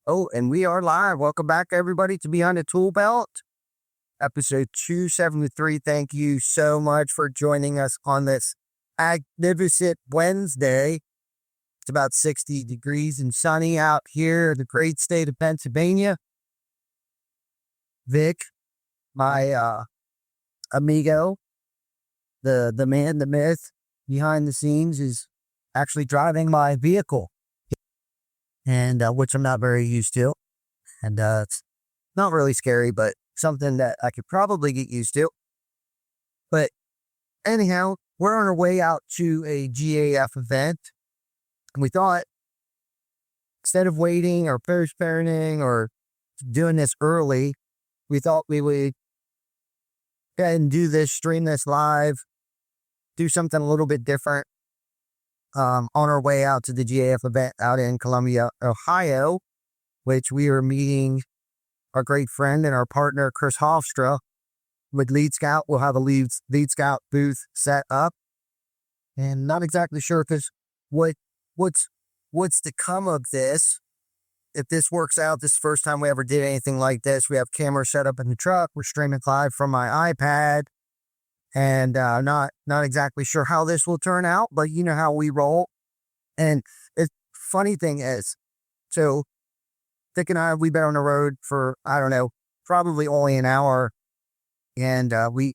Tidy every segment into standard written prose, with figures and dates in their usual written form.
Oh, and we are live. Welcome back, everybody, to Beyond the Tool Belt, episode 273. Thank you so much for joining us on this magnificent Wednesday. It's about 60 degrees and sunny out here in the great state of Pennsylvania. Vic, my amigo, the man, the myth behind the scenes, is actually driving my vehicle, and which I'm not very used to. And it's not really scary, but something that I could probably get used to. But anyhow, we're on our way out to a GAF event. And we thought, instead of waiting or postponing or doing this early, we thought we would go ahead and do this, stream this live, do something a little bit different on our way out to the GAF event out in Columbia, Ohio, which we are meeting our great friend and our partner, Chris Hofstra, with Lead Scout. We'll have a Lead Scout booth set up. And not exactly sure because what's to come of this. If this works out, this is the first time we ever did anything like this. We have cameras set up in the truck. We're streaming live from my iPad. And not exactly sure how this will turn out, but you know how we roll. And the funny thing is, so Vic and I, we've been on the road for, I don't know, probably only an hour. And we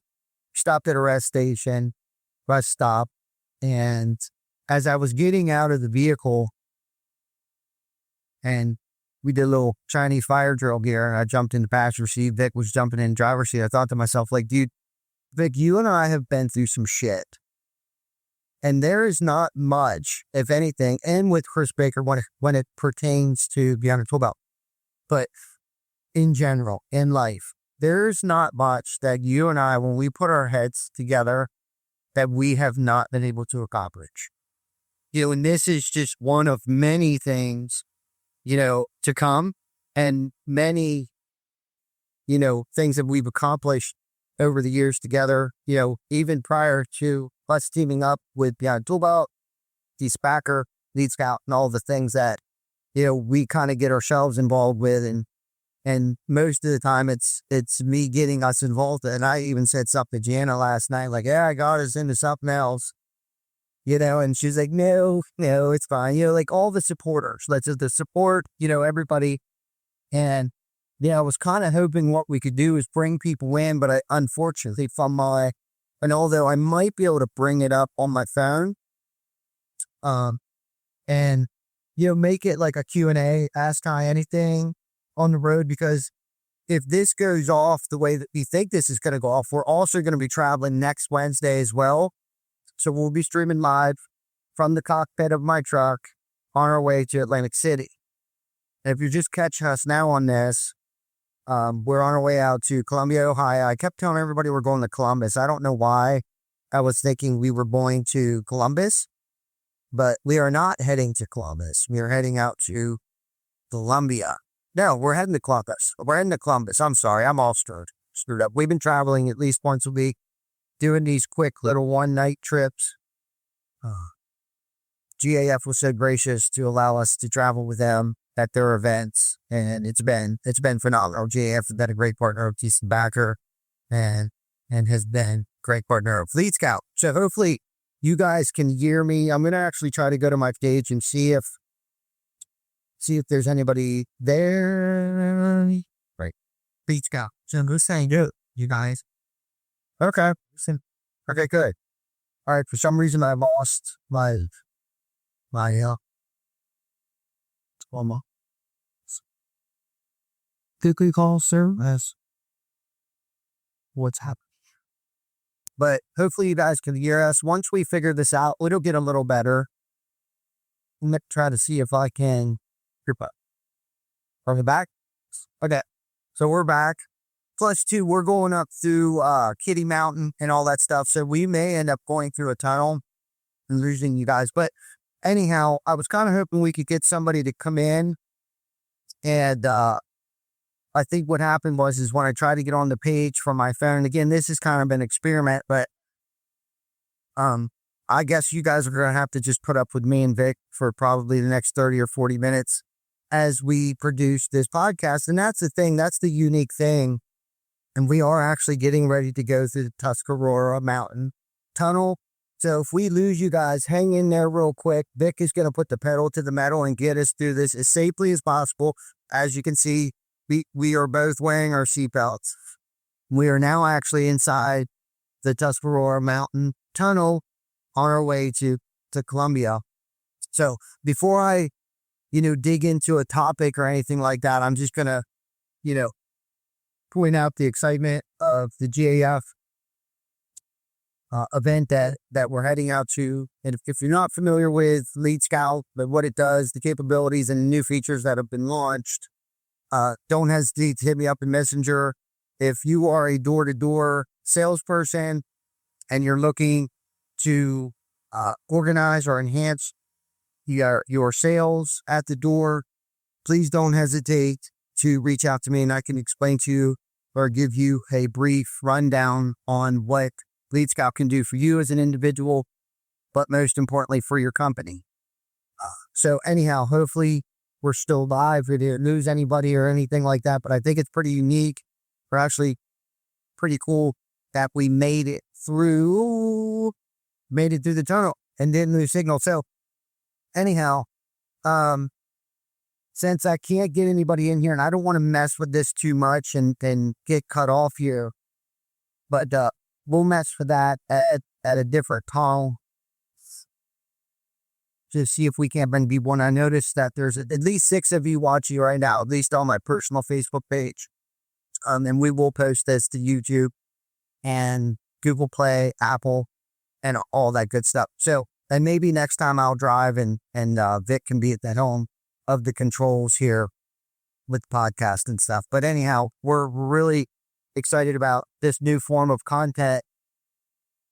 stopped at a rest station, bus stop. And as I was getting out of the vehicle, and we did a little Chinese fire drill gear, and I jumped in the passenger seat. Vic was jumping in the driver's seat. I thought to myself, like, dude, Vic, you and I have been through some shit. And there is not much, if anything, and with Chris Baker when it pertains to Beyond the Tool Belt. But in general, in life, there's not much that you and I, when we put our heads together, that we have not been able to accomplish. And this is just one of many things, to come, and many, things that we've accomplished over the years together, even prior to us teaming up with Beyond Tool Belt, DSPACer, Lead Scout, and all the things that, we kind of get ourselves involved with. And most of the time it's me getting us involved. And I even said something to Jana last night, like, yeah, I got us into something else, and she's like, no, it's fine. Like all the supporters, let's just the support, everybody. And I was kind of hoping what we could do is bring people in, but unfortunately and although I might be able to bring it up on my phone, and, make it like a Q&A, ask Ty anything on the road, because if this goes off the way that we think this is going to go off, we're also going to be traveling next Wednesday as well. So we'll be streaming live from the cockpit of my truck on our way to Atlantic City. And if you just catch us now on this, we're on our way out to Columbia, Ohio. I kept telling everybody we're going to Columbus. I don't know why I was thinking we were going to Columbus, but we are not heading to Columbus. We are heading out to Columbia. No, we're heading to Columbus. We're heading to Columbus. I'm sorry. I'm all screwed up. We've been traveling at least once a week, doing these quick little one-night trips. GAF was so gracious to allow us to travel with them at their events, and it's been phenomenal. GAF has been a great partner of DSPACer and has been a great partner of Lead Scout. So hopefully you guys can hear me. I'm gonna actually try to go to my page and see if there's anybody there. Right, Lead Scout. So I'm just saying, you guys. Okay. Okay, good. All right. For some reason, I lost my quickly call service. What's happening? But hopefully you guys can hear us. Once we figure this out, it'll get a little better. I'm going to try to see if I can group up. Are we back? Okay. So we're back. +2, we're going up through Kitty Mountain and all that stuff. So we may end up going through a tunnel and losing you guys. But anyhow, I was kind of hoping we could get somebody to come in. And I think what happened is when I tried to get on the page from my phone, again, this is kind of an experiment, but I guess you guys are going to have to just put up with me and Vic for probably the next 30 or 40 minutes as we produce this podcast. And that's the thing, that's the unique thing. And we are actually getting ready to go through the Tuscarora Mountain Tunnel. So if we lose you guys, hang in there real quick. Vic is going to put the pedal to the metal and get us through this as safely as possible. As you can see, we are both wearing our seatbelts. We are now actually inside the Tuscarora Mountain Tunnel on our way to Columbia. So before I, dig into a topic or anything like that, I'm just going to, point out the excitement of the GAF event that we're heading out to. And if you're not familiar with Lead Scout, but what it does, the capabilities and the new features that have been launched, don't hesitate to hit me up in Messenger. If you are a door-to-door salesperson and you're looking to organize or enhance your sales at the door, please don't hesitate to reach out to me and I can explain to you or give you a brief rundown on what Lead Scout can do for you as an individual, but most importantly for your company. So anyhow, hopefully we're still live. We didn't lose anybody or anything like that, but I think it's pretty unique. We're actually pretty cool that we made it through the tunnel and didn't lose signal. So anyhow, since I can't get anybody in here and I don't want to mess with this too much and get cut off here, but we'll mess with that at a different time to see if we can't bring people in. I noticed that there's at least 6 of you watching right now, at least on my personal Facebook page. And we will post this to YouTube and Google Play, Apple, and all that good stuff. So, and maybe next time I'll drive and Vic can be at the helm of the controls here with the podcast and stuff. But anyhow, we're really excited about this new form of content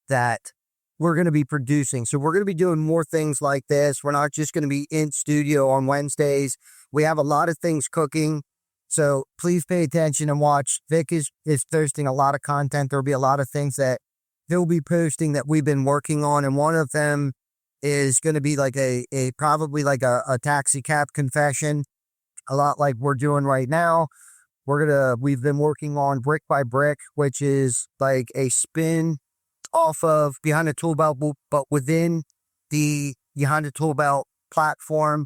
that we're going to be producing. So we're going to be doing more things like this. We're not just going to be in studio on Wednesdays. We have a lot of things cooking. So please pay attention and watch. Vic is posting a lot of content. There'll be a lot of things that he'll be posting that we've been working on. And one of them is going to be like probably like a taxi cab confession, a lot like we're doing right now. We've been working on Brick by Brick, which is like a spin off of Behind the Tool Belt, but within the Behind the Tool Belt platform.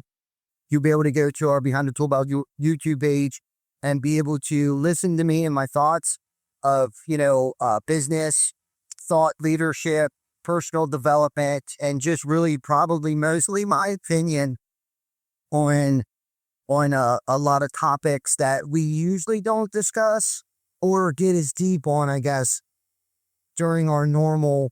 You'll be able to go to our Behind the Tool Belt YouTube page and be able to listen to me and my thoughts of, business, thought leadership, personal development, and just really probably mostly my opinion on a lot of topics that we usually don't discuss or get as deep on, I guess, during our normal,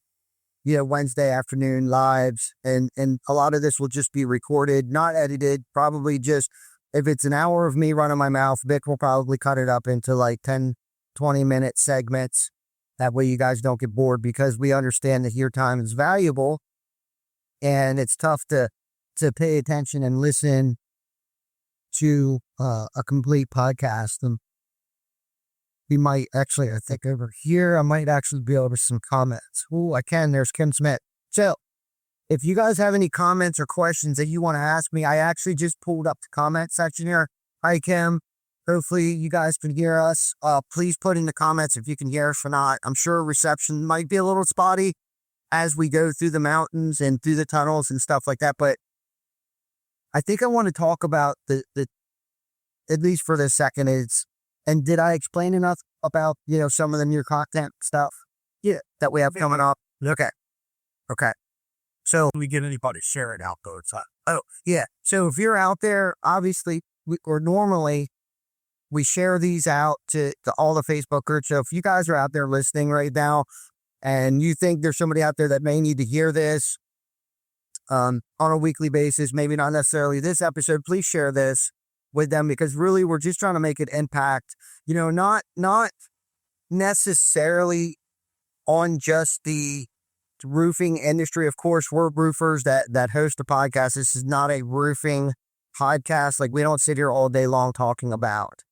Wednesday afternoon lives. And a lot of this will just be recorded, not edited, probably just, if it's an hour of me running my mouth, Vic will probably cut it up into like 10, 20-minute segments. That way you guys don't get bored, because we understand that your time is valuable and it's tough to pay attention and listen to a complete podcast. And we might actually, I think over here, I might actually be able to some comments. Oh, I can. There's Kim Smith. So if you guys have any comments or questions that you want to ask me, I actually just pulled up the comment section here. Hi, Kim. Hopefully you guys can hear us. Please put in the comments if you can hear us or not. I'm sure reception might be a little spotty as we go through the mountains and through the tunnels and stuff like that. But I think I want to talk about the at least for this second, and did I explain enough about, some of the new content stuff? Yeah, that we have coming up. Okay. So we get anybody share it out though. Oh yeah. So if you're out there, obviously, normally we share these out to all the Facebook groups. So if you guys are out there listening right now and you think there's somebody out there that may need to hear this on a weekly basis, maybe not necessarily this episode, please share this with them, because really we're just trying to make an impact, not necessarily on just the roofing industry. Of course, we're roofers that host a podcast. This is not a roofing podcast. Like, we don't sit here all day long talking about,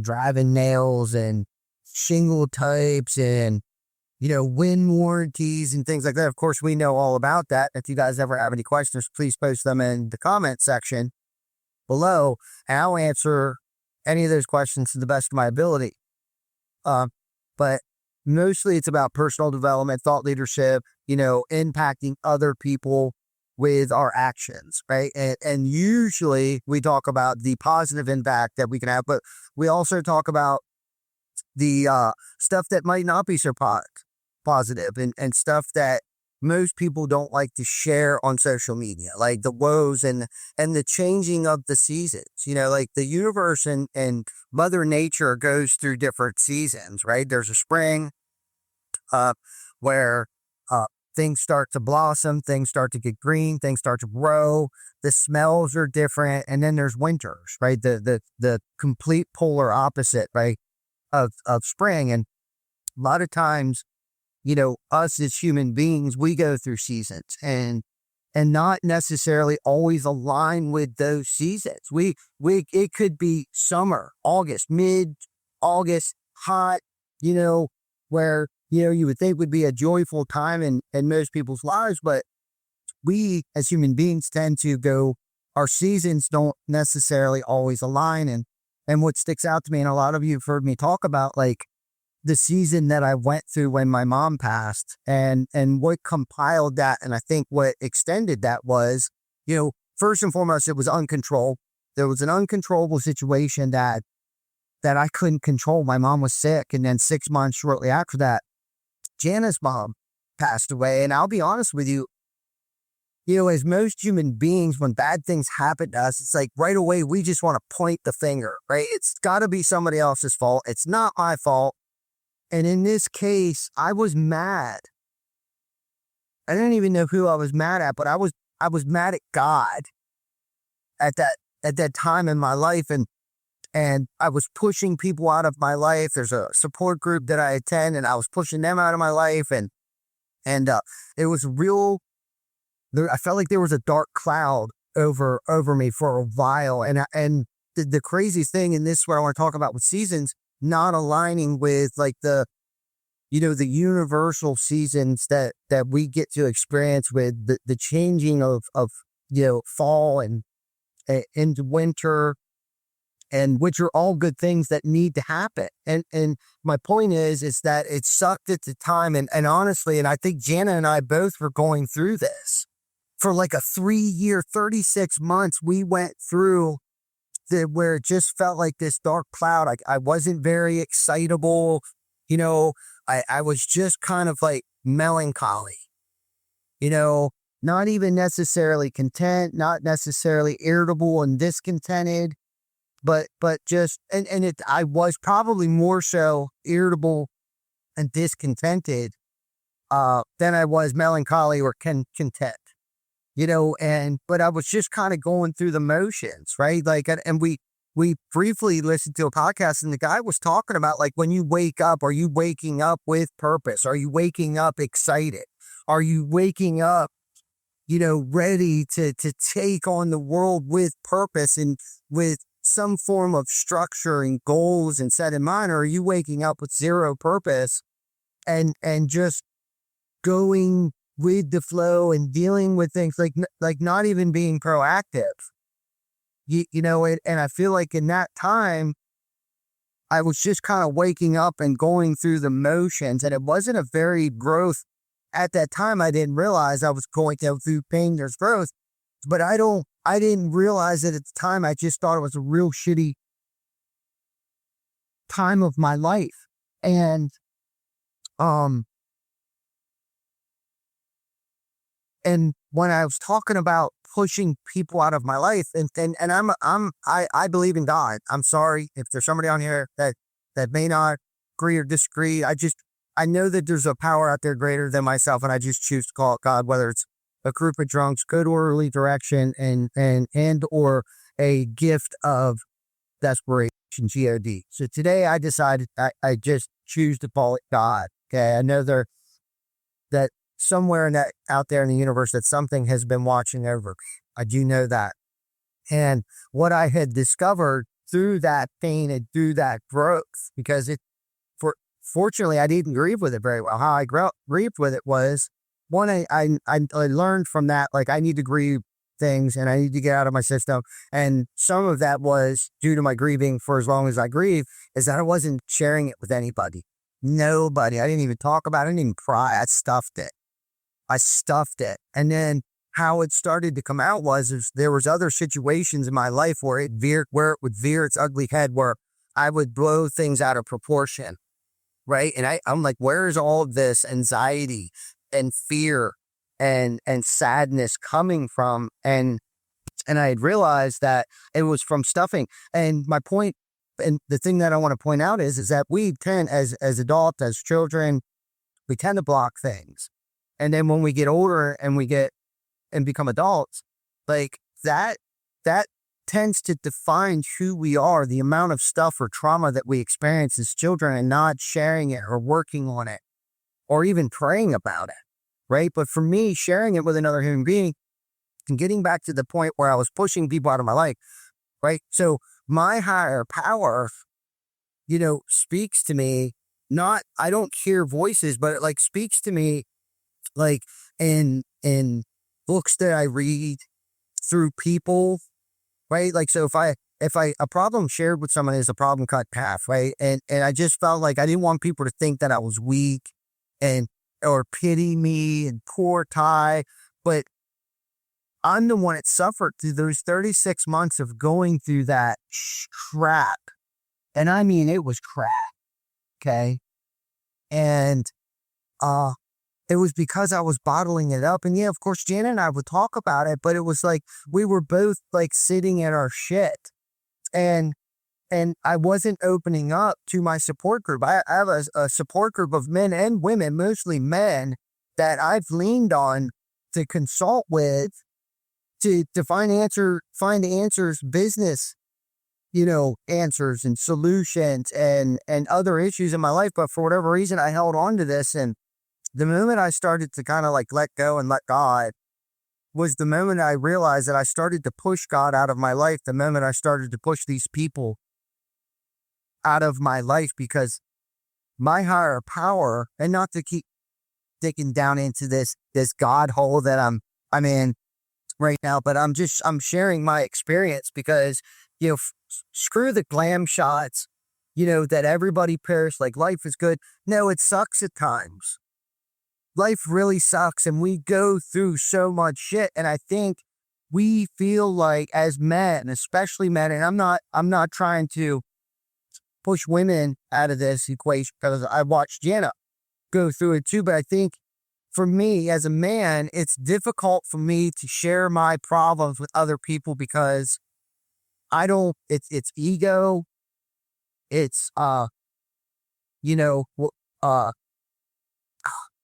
driving nails and shingle types and, wind warranties and things like that. Of course, we know all about that. If you guys ever have any questions, please post them in the comment section. below, and I'll answer any of those questions to the best of my ability. But mostly it's about personal development, thought leadership, impacting other people with our actions, right? And usually we talk about the positive impact that we can have, but we also talk about the stuff that might not be so positive and stuff that most people don't like to share on social media, like the woes and the changing of the seasons. Like the universe and Mother Nature goes through different seasons, right? There's a spring where things start to blossom, things start to get green, things start to grow, the smells are different, and then there's winters, right? The complete polar opposite, right, of spring. And a lot of times, us as human beings, we go through seasons and not necessarily always align with those seasons. It could be summer, August, mid-August, hot, where, you would think would be a joyful time in most people's lives, but we as human beings tend to go, our seasons don't necessarily always align. And what sticks out to me, and a lot of you have heard me talk about, like, the season that I went through when my mom passed and what compiled that. And I think what extended that was, first and foremost, it was uncontrolled. There was an uncontrollable situation that I couldn't control. My mom was sick. And then 6 months shortly after that, Jana's mom passed away. And I'll be honest with you, as most human beings, when bad things happen to us, it's like right away, we just want to point the finger, right? It's got to be somebody else's fault. It's not my fault. And in this case, I was mad. I didn't even know who I was mad at, but I was mad at God at that time in my life. And I was pushing people out of my life. There's a support group that I attend, and I was pushing them out of my life. And it was real. I felt like there was a dark cloud over me for a while. And the crazy thing, and this is what I want to talk about with seasons, not aligning with like the universal seasons that we get to experience with the changing of fall and into winter, and which are all good things that need to happen. And my point is that it sucked at the time. And honestly, and I think Jana and I both were going through this for like a 3-year, 36 months. We went through where it just felt like this dark cloud. I wasn't very excitable. I was just kind of like melancholy, not even necessarily content, not necessarily irritable and discontented, but just, I was probably more so irritable and discontented than I was melancholy or content. But I was just kind of going through the motions, right? Like, and we briefly listened to a podcast, and the guy was talking about, like, when you wake up, are you waking up with purpose? Are you waking up excited? Are you waking up, ready to take on the world with purpose and with some form of structure and goals and set in mind? Or are you waking up with zero purpose and just going with the flow and dealing with things, like not even being proactive, and I feel like in that time, I was just kind of waking up and going through the motions, and it wasn't a very growth at that time. I didn't realize I was going through pain. There's growth, but I didn't realize it at the time. I just thought it was a real shitty time of my life. And, And when I was talking about pushing people out of my life, and I believe in God. I'm sorry if there's somebody on here that may not agree or disagree. I know that there's a power out there greater than myself, and I just choose to call it God, whether it's a group of drunks, good orderly direction, and or a gift of desperation, God. So today I decided I just choose to call it God. Okay, I know that somewhere out there in the universe that something has been watching over. I do know that. And what I had discovered through that pain and through that growth, because fortunately I didn't grieve with it very well. How I grieved with it was, one, I learned from that, like, I need to grieve things and I need to get out of my system. And some of that was due to my grieving for as long as I grieve, is that I wasn't sharing it with anybody. Nobody. I didn't even talk about it. I didn't even cry. I stuffed it. And then how it started to come out is there was other situations in my life where it would veer its ugly head, where I would blow things out of proportion. Right. And I'm like, where is all of this anxiety and fear and sadness coming from? And I had realized that it was from stuffing. And my point, and the thing that I want to point out is that we tend, as adults, as children, we tend to block things. And then when we get older and become adults, like that tends to define who we are, the amount of stuff or trauma that we experience as children, and not sharing it or working on it or even praying about it. Right. But for me, sharing it with another human being and getting back to the point where I was pushing people out of my life. Right. So my higher power, speaks to me. I don't hear voices, but it like speaks to me like in books that I read, through people. Right. Like, so if a problem shared with someone is a problem cut path. Right. And I just felt like I didn't want people to think that I was weak or pity me and poor Ty, but I'm the one that suffered through those 36 months of going through that crap. And I mean, it was crap. Okay. And, it was because I was bottling it up. And yeah, of course, Janet and I would talk about it, but it was like we were both like sitting in our shit. And I wasn't opening up to my support group. I have a support group of men and women, mostly men, that I've leaned on to consult with to find answers, business, answers and solutions and other issues in my life. But for whatever reason, I held on to this. And the moment I started to kind of like let go and let God was the moment I realized that I started to push God out of my life, the moment I started to push these people out of my life, because my higher power, and not to keep digging down into this God hole that I'm in right now, but I'm sharing my experience because, screw the glam shots, that everybody perished, like life is good. No, it sucks at times. Life really sucks, and we go through so much shit. And I think we feel like, as men, especially men, and I'm not trying to push women out of this equation because I watched Jana go through it too. But I think for me as a man, it's difficult for me to share my problems with other people because it's ego. It's,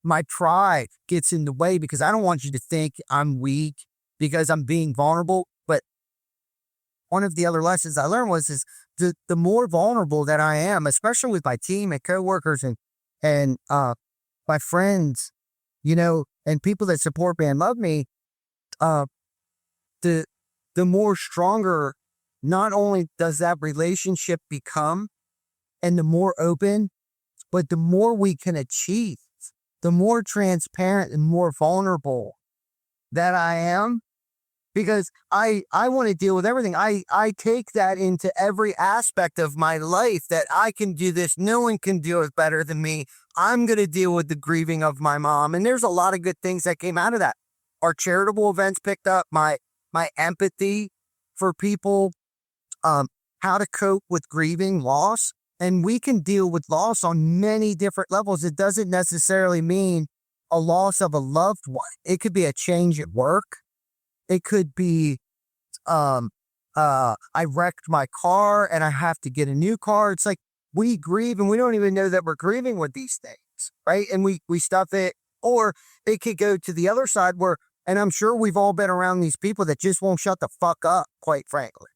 my pride gets in the way because I don't want you to think I'm weak because I'm being vulnerable. But one of the other lessons I learned is the more vulnerable that I am, especially with my team and coworkers and my friends, and people that support me and love me, the more stronger not only does that relationship become and the more open, but the more we can achieve. The more transparent and more vulnerable that I am, because I want to deal with everything. I take that into every aspect of my life, that I can do this. No one can do it better than me. I'm going to deal with the grieving of my mom. And there's a lot of good things that came out of that. Our charitable events picked up my empathy for people, how to cope with grieving loss. And we can deal with loss on many different levels. It doesn't necessarily mean a loss of a loved one. It could be a change at work. It could be, I wrecked my car and I have to get a new car. It's like we grieve and we don't even know that we're grieving with these things, right? And we stuff it. Or it could go to the other side where, and I'm sure we've all been around these people that just won't shut the fuck up, quite frankly,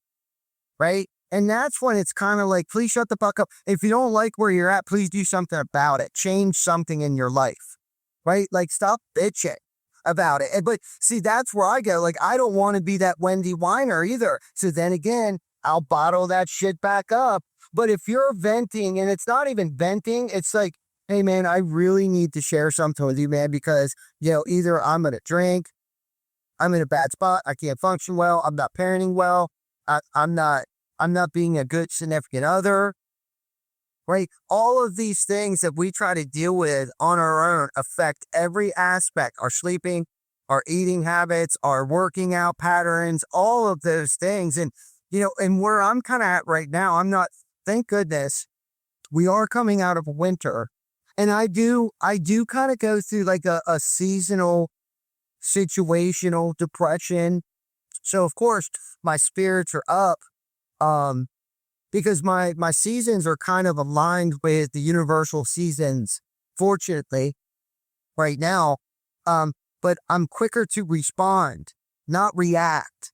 right? And that's when it's kind of like, please shut the fuck up. If you don't like where you're at, please do something about it. Change something in your life, right? Like, stop bitching about it. But see, that's where I go. Like, I don't want to be that Wendy whiner either. So then again, I'll bottle that shit back up. But if you're venting, and it's not even venting, it's like, hey man, I really need to share something with you, man, because, either I'm going to drink, I'm in a bad spot. I can't function well. I'm not parenting well. I'm not being a good significant other, right? All of these things that we try to deal with on our own affect every aspect, our sleeping, our eating habits, our working out patterns, all of those things. And, and where I'm kind of at right now, thank goodness, we are coming out of winter. And I do kind of go through like a seasonal situational depression. So of course my spirits are up, um, because my seasons are kind of aligned with the universal seasons, fortunately, right now. Um, but I'm quicker to respond, not react.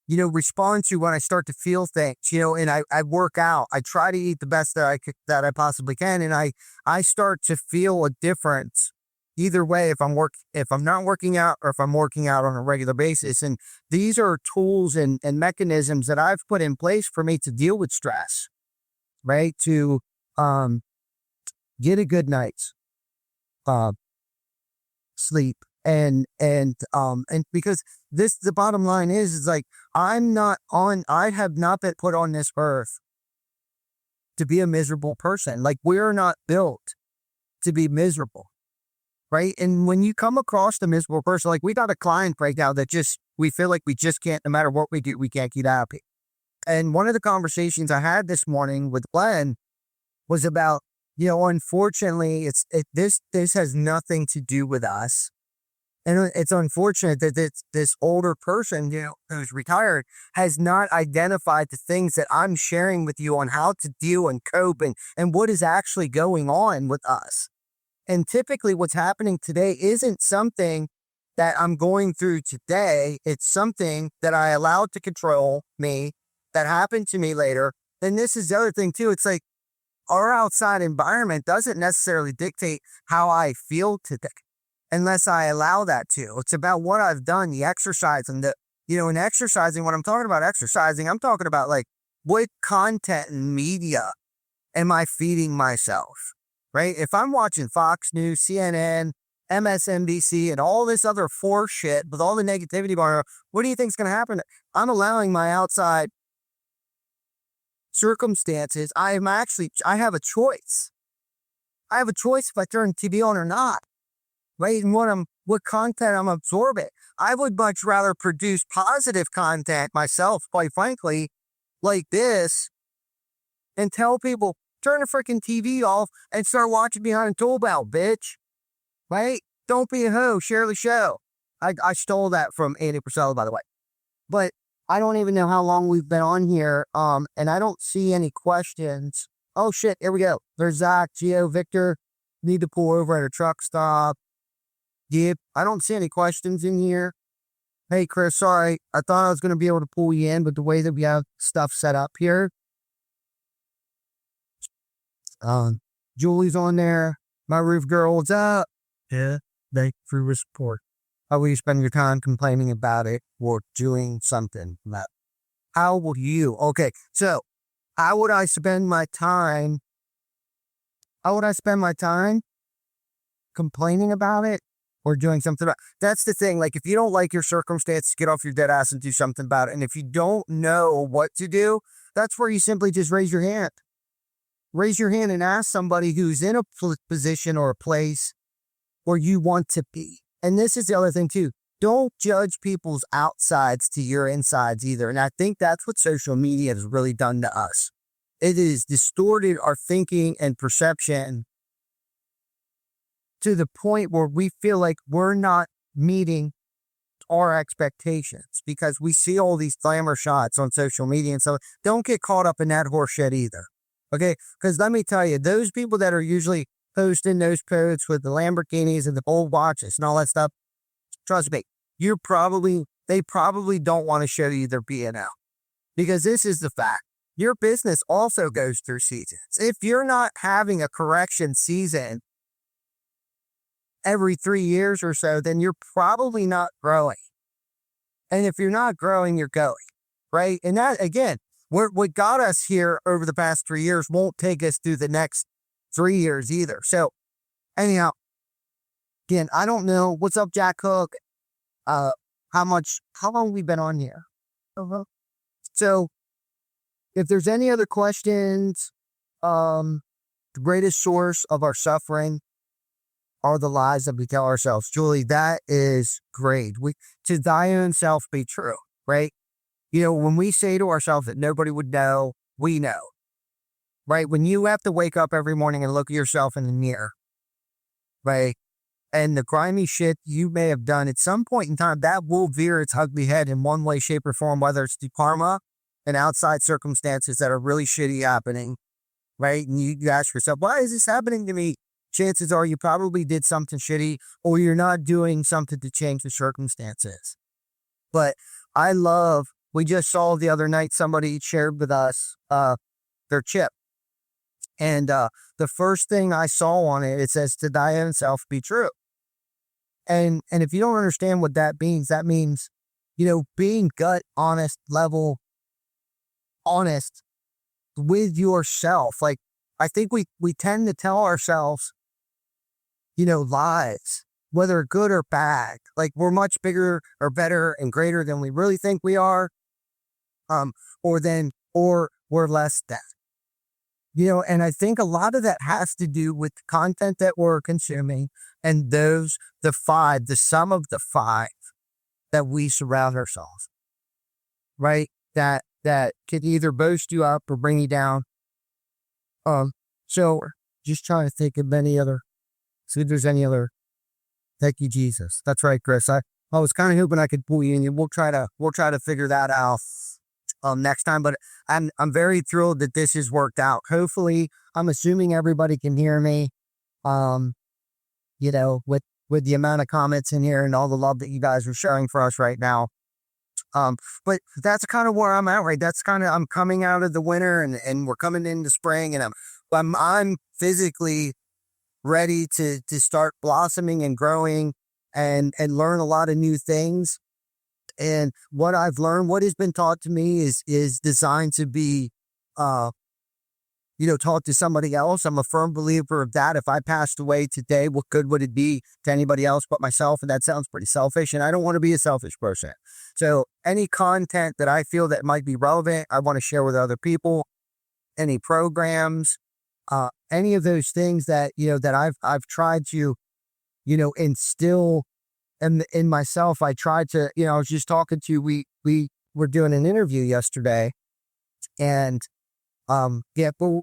Respond to when I start to feel things, and I work out. I try to eat the best that I possibly can. And I start to feel a difference either way if I'm not working out or if I'm working out on a regular basis. And these are tools and mechanisms that I've put in place for me to deal with stress, right? To um, get a good night's uh, sleep. And because the bottom line is like, I have not been put on this earth to be a miserable person. Like, we're not built to be miserable, right? And when you come across the miserable person, like we got a client right now that we feel like we just can't, no matter what we do, we can't get happy. And one of the conversations I had this morning with Glenn was about, unfortunately, this has nothing to do with us. And it's unfortunate that this older person, who's retired, has not identified the things that I'm sharing with you on how to deal and cope and what is actually going on with us. And typically what's happening today isn't something that I'm going through today. It's something that I allowed to control me, that happened to me later. And this is the other thing too. It's like our outside environment doesn't necessarily dictate how I feel today, unless I allow that to. It's about what I've done, the exercise, and in exercising, when I'm talking about exercising, I'm talking about like, what content and media am I feeding myself, right? If I'm watching Fox News, CNN, MSNBC, and all this other force shit with all the negativity going on, what do you think is going to happen? I'm allowing my outside circumstances. I have a choice. I have a choice if I turn TV on or not. Right? And what content I'm absorbing. I would much rather produce positive content myself, quite frankly, like this, and tell people, turn the freaking TV off and start watching Behind the Tool Belt, bitch. Right? Don't be a hoe, share the show. I stole that from Andy Purcell, by the way. But I don't even know how long we've been on here, and I don't see any questions. Oh shit, here we go. There's Zach, Gio, Victor. Need to pull over at a truck stop. Yep, I don't see any questions in here. Hey, Chris, sorry. I thought I was going to be able to pull you in, but the way that we have stuff set up here. Julie's on there. My roof girl, what's up? Yeah, thank you for your support. How will you spend your time complaining about it or doing something about it? How will you? Okay, so how would I spend my time? How would I spend my time complaining about it? Or doing something about it? That's the thing. Like, if you don't like your circumstance, get off your dead ass and do something about it. And if you don't know what to do, that's where you simply just raise your hand. Raise your hand and ask somebody who's in a position or a place where you want to be. And this is the other thing too. Don't judge people's outsides to your insides either. And I think that's what social media has really done to us. It has distorted our thinking and perception to the point where we feel like we're not meeting our expectations because we see all these glamour shots on social media. And so don't get caught up in that horse shit either. Okay. Because let me tell you, those people that are usually posting those posts with the Lamborghinis and the gold watches and all that stuff, trust me, they probably don't want to show you their B&L, because this is the fact. Your business also goes through seasons. If you're not having a correction season every 3 years or so, then you're probably not growing. And if you're not growing, you're going, right? And that, again, what got us here over the past 3 years won't take us through the next 3 years either. So anyhow, again, I don't know. What's up, Jack Hook? how long we've been on here. So if there's any other questions, the greatest source of our suffering are the lies that we tell ourselves. Julie, that is great. To thy own self be true, right? When we say to ourselves that nobody would know, we know, right? When you have to wake up every morning and look at yourself in the mirror, right? And the grimy shit you may have done at some point in time, that will veer its ugly head in one way, shape, or form, whether it's the karma and outside circumstances that are really shitty happening, right? And you ask yourself, why is this happening to me? Chances are you probably did something shitty or you're not doing something to change the circumstances. But we just saw the other night, somebody shared with us their chip. And the first thing I saw on it, it says, to thy own self be true. And if you don't understand what that means, being gut honest with yourself. Like, I think we tend to tell ourselves, lies, whether good or bad. Like, we're much bigger or better and greater than we really think we are. Or we're less than. And I think a lot of that has to do with the content that we're consuming and the sum of the five that we surround ourselves, right? That could either boost you up or bring you down. So just trying to think of see if there's any other. Thank you, Jesus. That's right, Chris. I was kind of hoping I could pull you in. We'll try to figure that out next time, but I'm very thrilled that this has worked out. Hopefully, I'm assuming everybody can hear me. With the amount of comments in here and all the love that you guys are sharing for us right now. But that's kind of where I'm at, right? I'm coming out of the winter and we're coming into spring, and I'm physically ready to start blossoming and growing and learn a lot of new things. And what I've learned, what has been taught to me is designed to be, taught to somebody else. I'm a firm believer of that. If I passed away today, what good would it be to anybody else but myself? And that sounds pretty selfish, and I don't want to be a selfish person. So any content that I feel that might be relevant, I want to share with other people. Any programs, any of those things that, that I've tried to, instill in myself. I tried to, I was just talking to, we were doing an interview yesterday, and but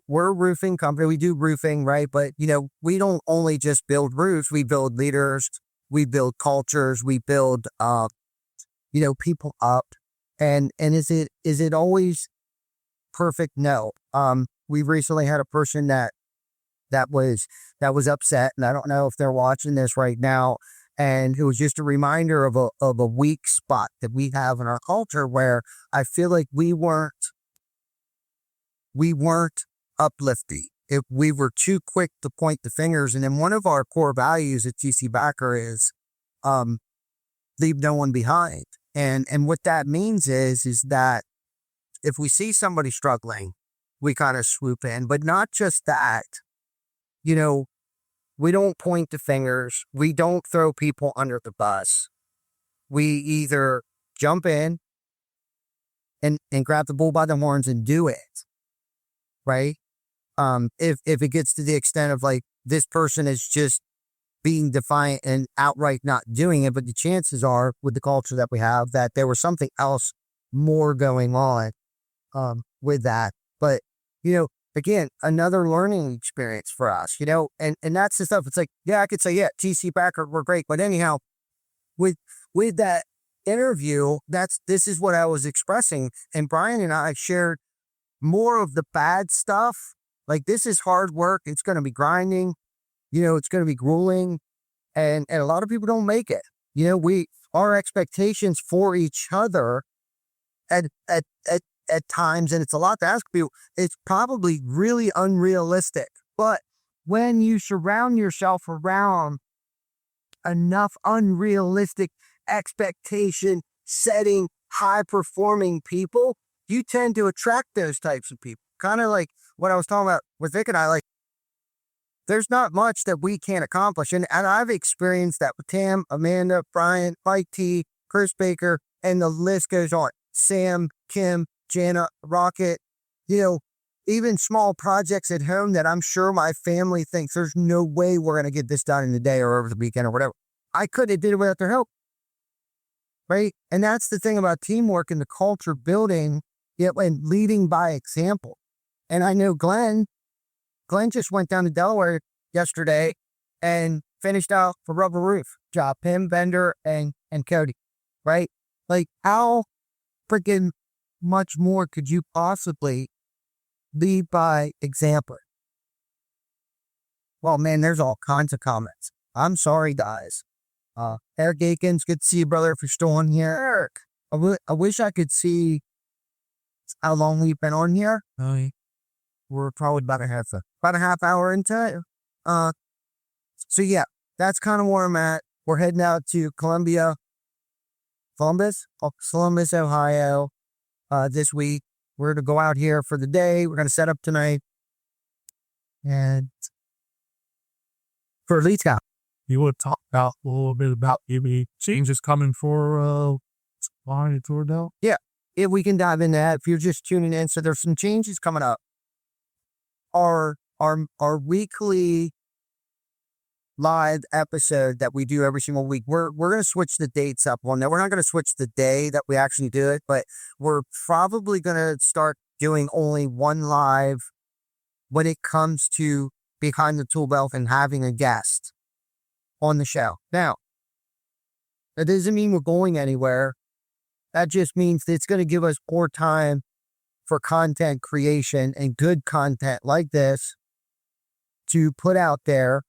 we're a roofing company. We do roofing, right? But, we don't only just build roofs. We build leaders, we build cultures, we build, people up. And is it always perfect? No. We recently had a person that was upset, and I don't know if they're watching this right now. And it was just a reminder of a weak spot that we have in our culture, where I feel like we weren't uplifting. If we were too quick to point the fingers. And then one of our core values at TC Backer is leave no one behind. And what that means is that if we see somebody struggling, we kind of swoop in. But not just that, we don't point the fingers. We don't throw people under the bus. We either jump in and grab the bull by the horns and do it, right? If it gets to the extent of, like, this person is just being defiant and outright not doing it, but the chances are, with the culture that we have, that there was something else more going on with that. But, again, another learning experience for us, and that's the stuff. It's like, yeah, I could say, yeah, TC Backer, we're great. But anyhow, with that interview, this is what I was expressing. And Brian and I shared more of the bad stuff. Like, this is hard work. It's going to be grinding, it's going to be grueling. And a lot of people don't make it. Our expectations for each other at times, and it's a lot to ask people, it's probably really unrealistic. But when you surround yourself around enough unrealistic expectation setting, high performing people, you tend to attract those types of people. Kind of like what I was talking about with Vic and I, like, there's not much that we can't accomplish. And I've experienced that with Tam, Amanda, Brian, Mike T, Chris Baker, and the list goes on. Sam, Kim, Jana, Rocket, even small projects at home that I'm sure my family thinks there's no way we're going to get this done in a day or over the weekend or whatever. I couldn't have did it without their help. Right? And that's the thing about teamwork and the culture building, and leading by example. And I know Glenn just went down to Delaware yesterday and finished out the rubber roof job, him, Bender, and Cody, right? Like, how freaking much more could you possibly lead by example? Well, man, there's all kinds of comments. I'm sorry, guys. Eric Akins, good to see you, brother, if you're still on here. Eric, I wish I could see how long we've been on here. We're probably about a half hour into it. So yeah, that's kind of where I'm at. We're heading out to Columbus, Ohio, this week. We're to go out here for the day. We're going to set up tonight. And for Leeds Camp. You would talk about a little bit about maybe changes coming for Bonnie Tordell? Yeah, if we can dive into that. If you're just tuning in, so there's some changes coming up. Our weekly live episode that we do every single week, we're going to switch the dates up on that. We're not going to switch the day that we actually do it, but we're probably going to start doing only one live when it comes to Behind the Tool Belt and having a guest on the show. Now, that doesn't mean we're going anywhere. That just means that it's going to give us more time for content creation and good content like this to put out there.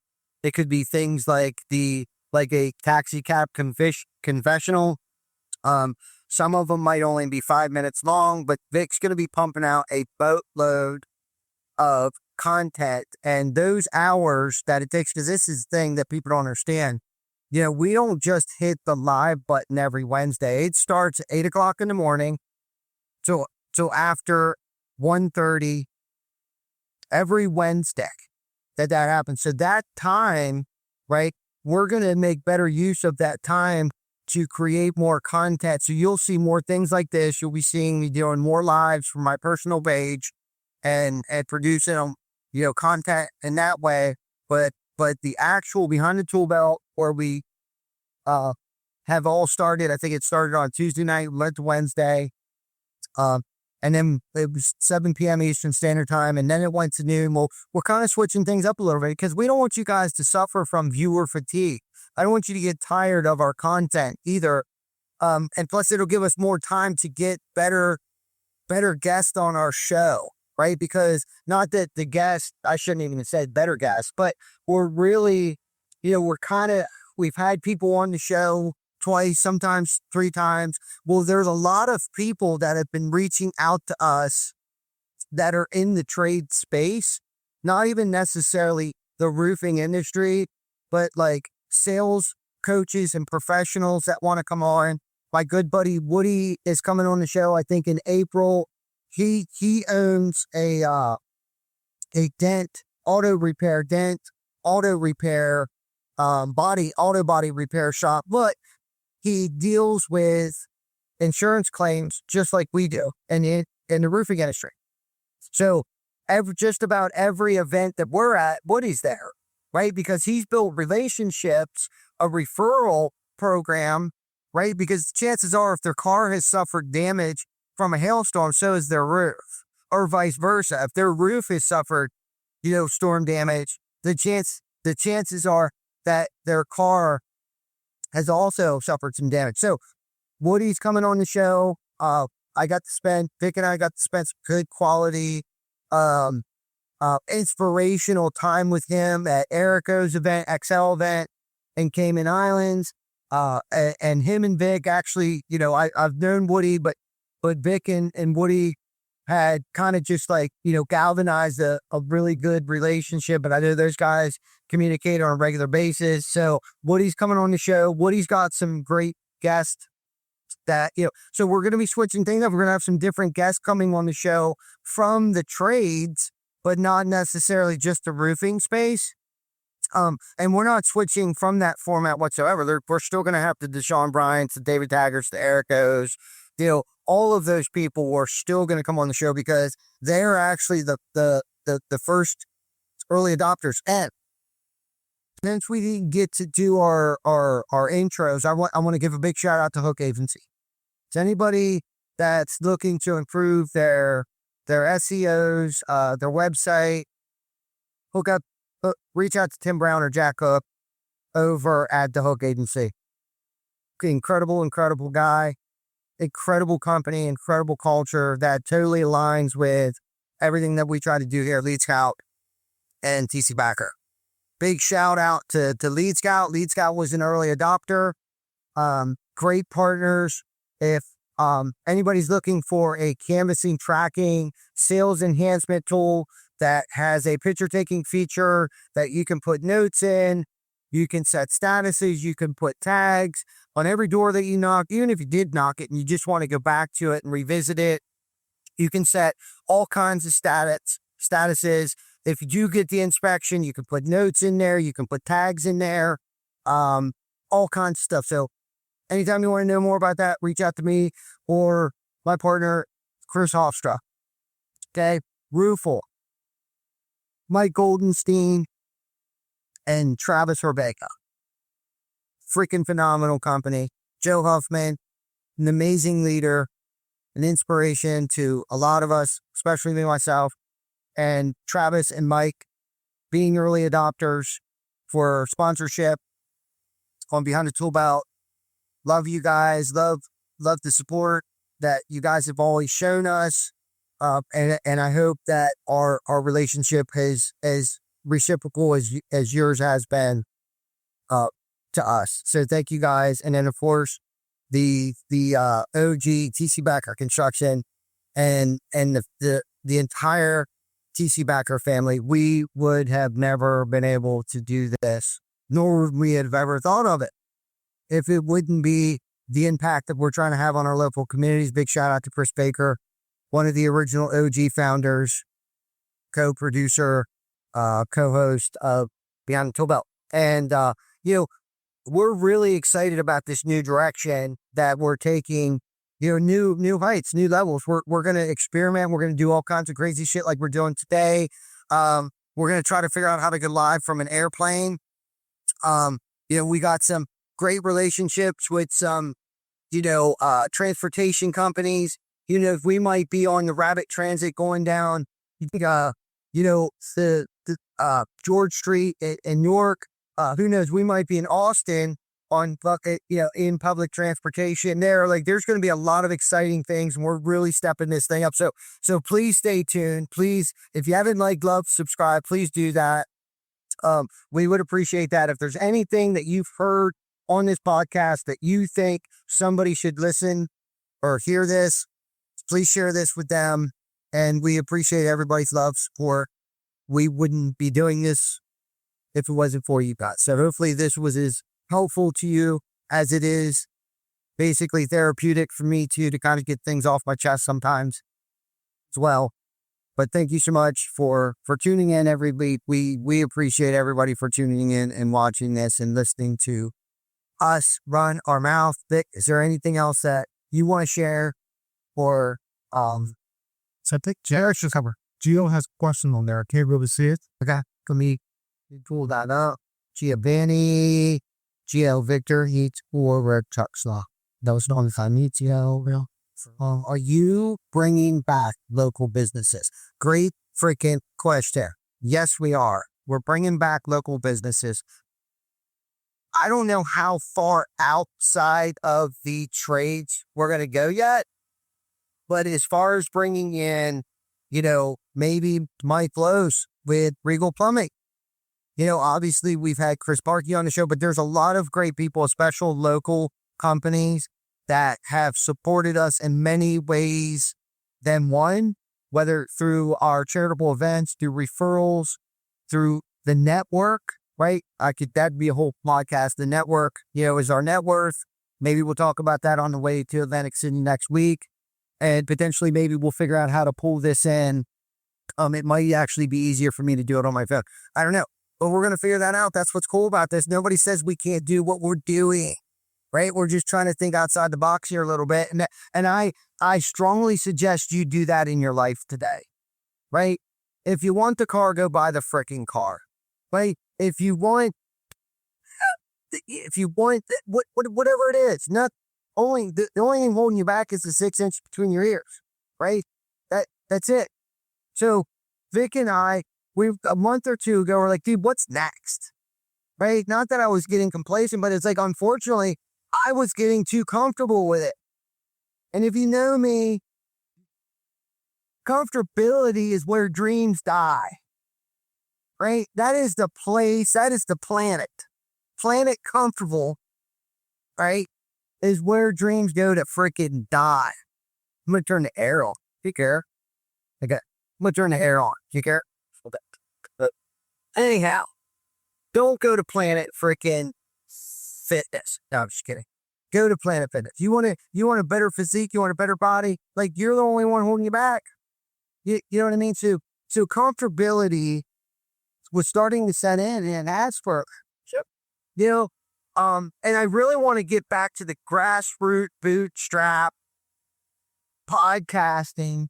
It could be things like a taxi cab confessional. Some of them might only be 5 minutes long, but Vic's going to be pumping out a boatload of content, and those hours that it takes, because this is the thing that people don't understand. We don't just hit the live button every Wednesday. It starts at 8 o'clock in the morning till after 1:30 every Wednesday that happens. So that time, right, we're going to make better use of that time to create more content. So you'll see more things like this. You'll be seeing me doing more lives from my personal page and producing them, content in that way. But the actual Behind the Tool Belt, where we have all started, I think it started on Tuesday night, went to Wednesday. And then it was 7 p.m. Eastern Standard Time, and then it went to noon. Well, we're kind of switching things up a little bit because we don't want you guys to suffer from viewer fatigue. I don't want you to get tired of our content either. And plus, it'll give us more time to get better guests on our show, right? Because not that the guest, I shouldn't even have said better guests, but we're really, we've had people on the show twice, sometimes 3 times. Well, there's a lot of people that have been reaching out to us that are in the trade space, not even necessarily the roofing industry, but like sales coaches and professionals that want to come on. My good buddy Woody is coming on the show, I think in April. He owns a auto body repair shop, but he deals with insurance claims just like we do in the roofing industry. So just about every event that we're at, Woody's there, right? Because he's built relationships, a referral program, right? Because chances are if their car has suffered damage from a hailstorm, so is their roof, or vice versa. If their roof has suffered, storm damage, the chances are that their car has also suffered some damage. So Woody's coming on the show. Vic and I got to spend some good quality, inspirational time with him at Erico's event, XL event in Cayman Islands. And him and Vic actually, I've known Woody, but Vic and Woody had kind of just galvanized a really good relationship. And I know those guys communicate on a regular basis. So Woody's coming on the show. Woody's got some great guests that, so we're going to be switching things up. We're going to have some different guests coming on the show from the trades, but not necessarily just the roofing space. And we're not switching from that format whatsoever. We're still going to have the Deshaun Bryants, the David Taggarts, the Eric O's, all of those people were still going to come on the show because they're actually the first early adopters. And since we didn't get to do our intros, I want to give a big shout out to Hook Agency. It's anybody that's looking to improve their SEOs, their website, reach out to Tim Brown or Jack Hook over at the Hook Agency. Incredible guy, incredible company, incredible culture that totally aligns with everything that we try to do here at Lead Scout and TC Backer. Big shout out to Lead Scout. Lead Scout was an early adopter. Great partners. If anybody's looking for a canvassing, tracking, sales enhancement tool that has a picture taking feature that you can put notes in, you can set statuses, you can put tags on every door that you knock. Even if you did knock it and you just want to go back to it and revisit it, you can set all kinds of statuses. If you do get the inspection, you can put notes in there, you can put tags in there, all kinds of stuff. So anytime you want to know more about that, reach out to me or my partner, Chris Hofstra. Okay, Roofle, Mike Goldenstein, and Travis Rebecca. Freaking phenomenal company. Joe Huffman, an amazing leader, an inspiration to a lot of us, especially me, myself, and Travis and Mike being early adopters for sponsorship on Behind the Tool Belt. Love you guys. Love the support that you guys have always shown us. And I hope that our relationship is as reciprocal as yours has been to us. So thank you guys. And then of course the OG TC Backer Construction and the entire TC Backer family. We would have never been able to do this, nor would we have ever thought of it if it wouldn't be the impact that we're trying to have on our local communities. Big shout out to Chris Baker, one of the original OG founders, co-producer, co-host of Beyond the Tool Belt. And, we're really excited about this new direction that we're taking, new heights, new levels. We're going to experiment. We're going to do all kinds of crazy shit like we're doing today. We're going to try to figure out how to go live from an airplane. We got some great relationships with some, transportation companies. If we might be on the Rabbit Transit going down, the George Street in Newark. Who knows? We might be in Austin on in public transportation there. Like, there's going to be a lot of exciting things, and we're really stepping this thing up. So please stay tuned. Please, if you haven't loved, subscribe, please do that. We would appreciate that. If there's anything that you've heard on this podcast that you think somebody should listen or hear this, please share this with them. And we appreciate everybody's love, support. We wouldn't be doing this if it wasn't for you guys. So hopefully this was as helpful to you as it is basically therapeutic for me too, to kind of get things off my chest sometimes as well. But thank you so much for tuning in every week. We appreciate everybody for tuning in and watching this and listening to us run our mouth. Vic, is there anything else that you want to share? Or so I think Jared should cover. Gio has a question on there. I can't really see it. Okay, let me pull that up. Giovanni, GL Victor, eats or Red Chuck's Law. That was on the are you bringing back local businesses? Great freaking question. Yes, we are. We're bringing back local businesses. I don't know how far outside of the trades we're going to go yet, but as far as bringing in, maybe Mike Lowe's with Regal Plumbing. Obviously we've had Chris Barkey on the show, but there's a lot of great people, special local companies that have supported us in many ways than one, whether through our charitable events, through referrals, through the network, right? That'd be a whole podcast. The network, is our net worth. Maybe we'll talk about that on the way to Atlantic City next week. And potentially maybe we'll figure out how to pull this in. It might actually be easier for me to do it on my phone. I don't know. but we're going to figure that out. That's what's cool about this. Nobody says we can't do what we're doing, right? We're just trying to think outside the box here a little bit. And I strongly suggest you do that in your life today, right? If you want the car, go buy the freaking car, right? If you want whatever it is, not only the only thing holding you back is the 6 inch between your ears, right? That's it. So Vic and I, a month or two ago, we're like, dude, what's next? Right? Not that I was getting complacent, but it's like, unfortunately, I was getting too comfortable with it. And if you know me, comfortability is where dreams die, right? That is the place, that is the planet. Planet comfortable, right, is where dreams go to freaking die. I'm going to turn the air on. Do you care? Okay. I'm going to turn the air on. Do you care? Anyhow, don't go to Planet freaking Fitness. No, I'm just kidding. Go to Planet Fitness. You want a better physique? You want a better body? Like, you're the only one holding you back. You know what I mean? So comfortability was starting to set in and Asperger. You know, and I really want to get back to the grassroots bootstrap podcasting,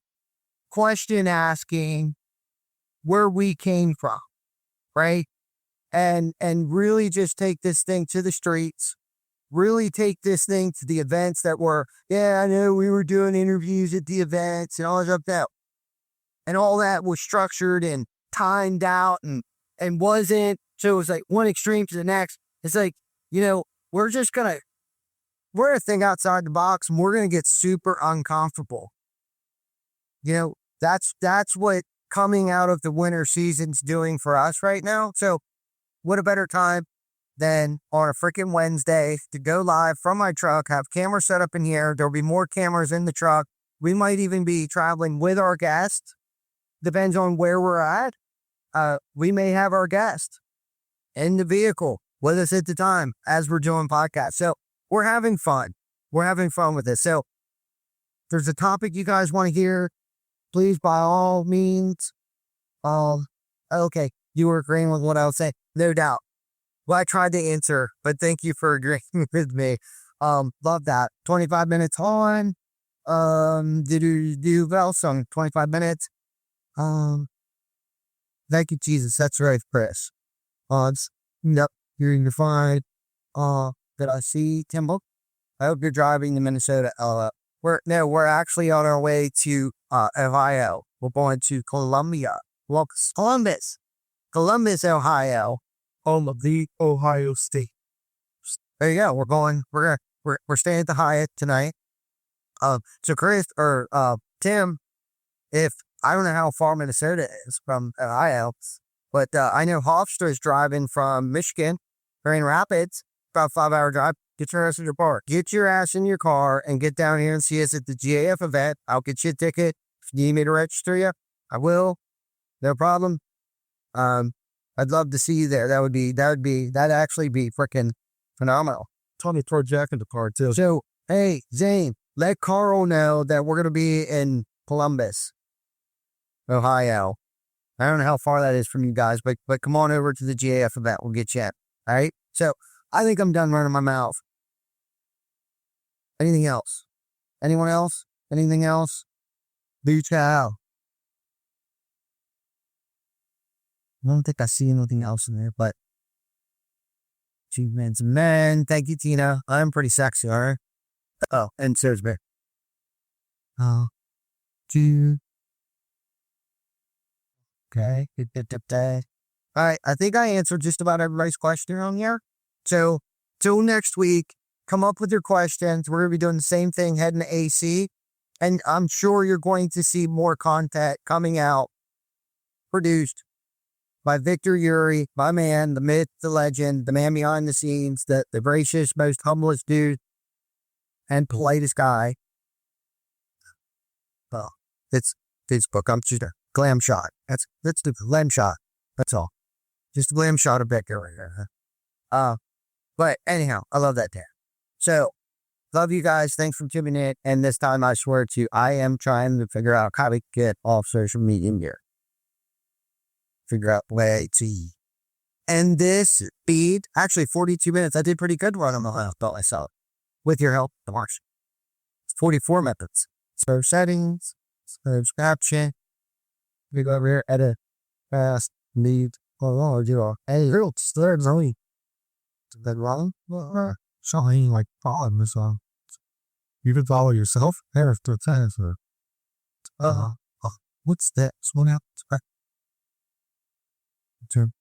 question asking, where we came from, right? And really just take this thing to the streets, really take this thing to the events that were, yeah, I know we were doing interviews at the events and all that stuff. And all that was structured and timed out and wasn't. So it was like one extreme to the next. It's like, you know, we're going to think outside the box and we're going to get super uncomfortable. You know, that's what coming out of the winter season's doing for us right now. So what a better time than on a freaking Wednesday to go live from my truck, have cameras set up in here. There'll be more cameras in the truck. We might even be traveling with our guest. Depends on where we're at. We may have our guest in the vehicle with us at the time as we're doing podcasts. So we're having fun. We're having fun with this. So if there's a topic you guys want to hear, please, by all means. Okay, you were agreeing with what I was saying. No doubt. Well, I tried to answer, but thank you for agreeing with me. Love that. 25 minutes on. Do song 25 minutes. Thank you, Jesus. That's right, Chris. Yep, you're fine. Did I see Timbo? I hope you're driving to Minnesota. We're actually on our way to Ohio. We're going to Columbus, Ohio. Home of the Ohio State. There you go. We're staying at the Hyatt tonight. So Chris or Tim, if I don't know how far Minnesota is from Ohio, but I know Hofstra is driving from Michigan, Grand Rapids, about 5-hour drive. Get your ass in your car. Get your ass in your car and get down here and see us at the GAF event. I'll get you a ticket. If you need me to register you, I will. No problem. I'd love to see you there. That'd actually be freaking phenomenal. Tony throw Jack in the car too. So, hey, Zane, let Carl know that we're going to be in Columbus, Ohio. I don't know how far that is from you guys, but come on over to the GAF event. We'll get you in. All right. So I think I'm done running my mouth. Anything else? Anyone else? Anything else? Be ciao. I don't think I see anything else in there, but achievements, men. Thank you, Tina. I'm pretty sexy, all right? Oh, and so's Bear. Oh, do. Okay. All right. I think I answered just about everybody's question on here. So, till next week, come up with your questions. We're going to be doing the same thing heading to AC. And I'm sure you're going to see more content coming out, produced by Victor Uri, my man, the myth, the legend, the man behind the scenes, the gracious, most humblest dude, and politest guy. Well, it's Facebook. I'm just a glam shot. That's the glam shot. That's all. Just a glam shot of Victor right there. But anyhow, I love that there. So, love you guys. Thanks for tuning in. And this time, I swear to you, I am trying to figure out how to get off social media gear. Figure out a way to end this speed. Actually, 42 minutes. I did pretty good run on the left belt myself. With your help, the march. 44 minutes. So settings, subscription. We go over here, edit, fast, need. Oh, you know, hey, there's only. Is that wrong? Something like follow this song. You can follow yourself. There's the times. What's that? Slow down. Turn.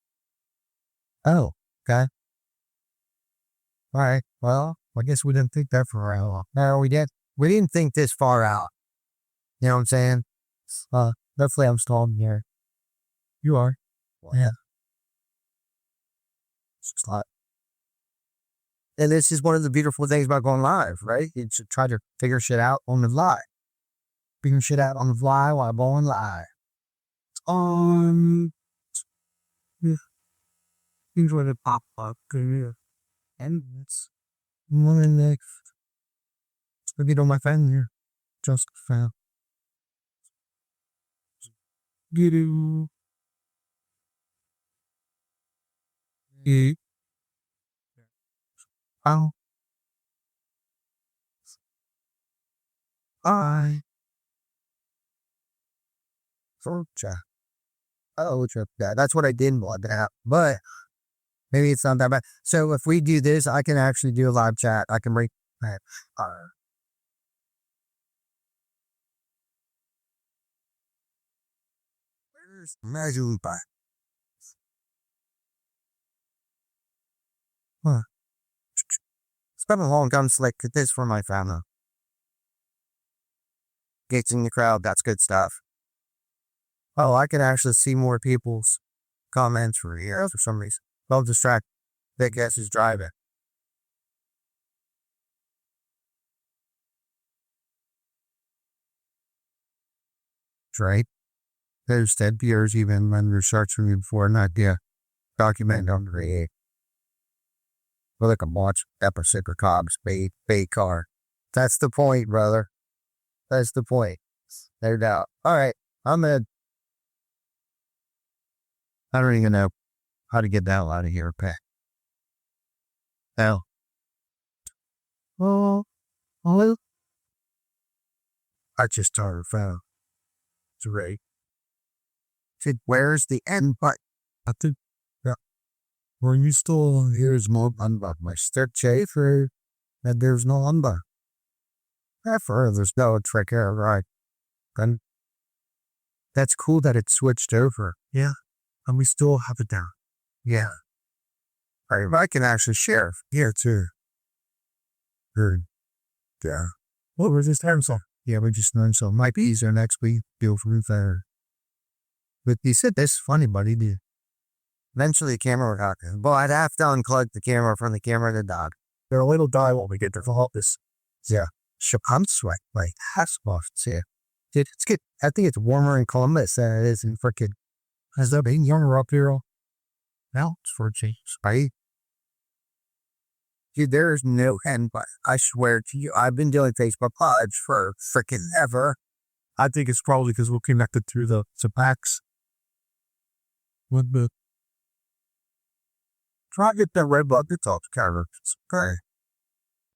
Oh, okay. All right. Well, I guess we didn't think that for a while. No, we didn't. We didn't think this far out. You know what I'm saying? Definitely I'm stalling here. You are. Yeah. It's a lot. And this is one of the beautiful things about going live, right? You should try to figure shit out on the fly. Figure shit out on the fly while going live. Yeah. Things when it pop up. Yeah. And it's One next. Let's get on my fan here. Just fan. Get it. Yeah. Oh. I. oh, yeah, that's what I didn't want to have. But maybe it's not that bad. So if we do this, I can actually do a live chat. I can break. Where's Majupa? Huh. It's been a long time since I did this for my family. Gates in the crowd, that's good stuff. Oh, I can actually see more people's comments for here for some reason. Well, distract. Big guess is driving. Right? There's dead viewers even when we're searching before an idea. Document on the radio. Well, they can watch episode of Cobb's Bay car. That's the point, brother. That's the point. No doubt. All right. I don't even know how to get that out of here, Pat. Now. Oh. I just started phone. It's right. Said, where's the end button? I think. Yeah. Were you still Here's more unbutton. My start chafer. And there's no unbutton. Ever, there's no trick here, right? Then. That's cool that it switched over. Yeah. And we still have it down. Yeah. All right, I can actually share Here too. Good. Yeah. What was this time song? Yeah, we just learned so might be easier next week. Feel free there. But you said this is funny, buddy. Eventually the camera would happen. But I'd have to unplug the camera from the camera to the dog. They're a little die when we get to follow this. Yeah. I'm sweating like ass off here. Dude, it's good. I think it's warmer in Columbus than it is in frickin'. Has that been younger up here? Now it's for a change. Right? Dude, there's no end button. I swear to you, I've been doing Facebook Lives for frickin' ever. I think it's probably because we're connected through the packs. What the? Try to get that red button to talk to characters. Okay.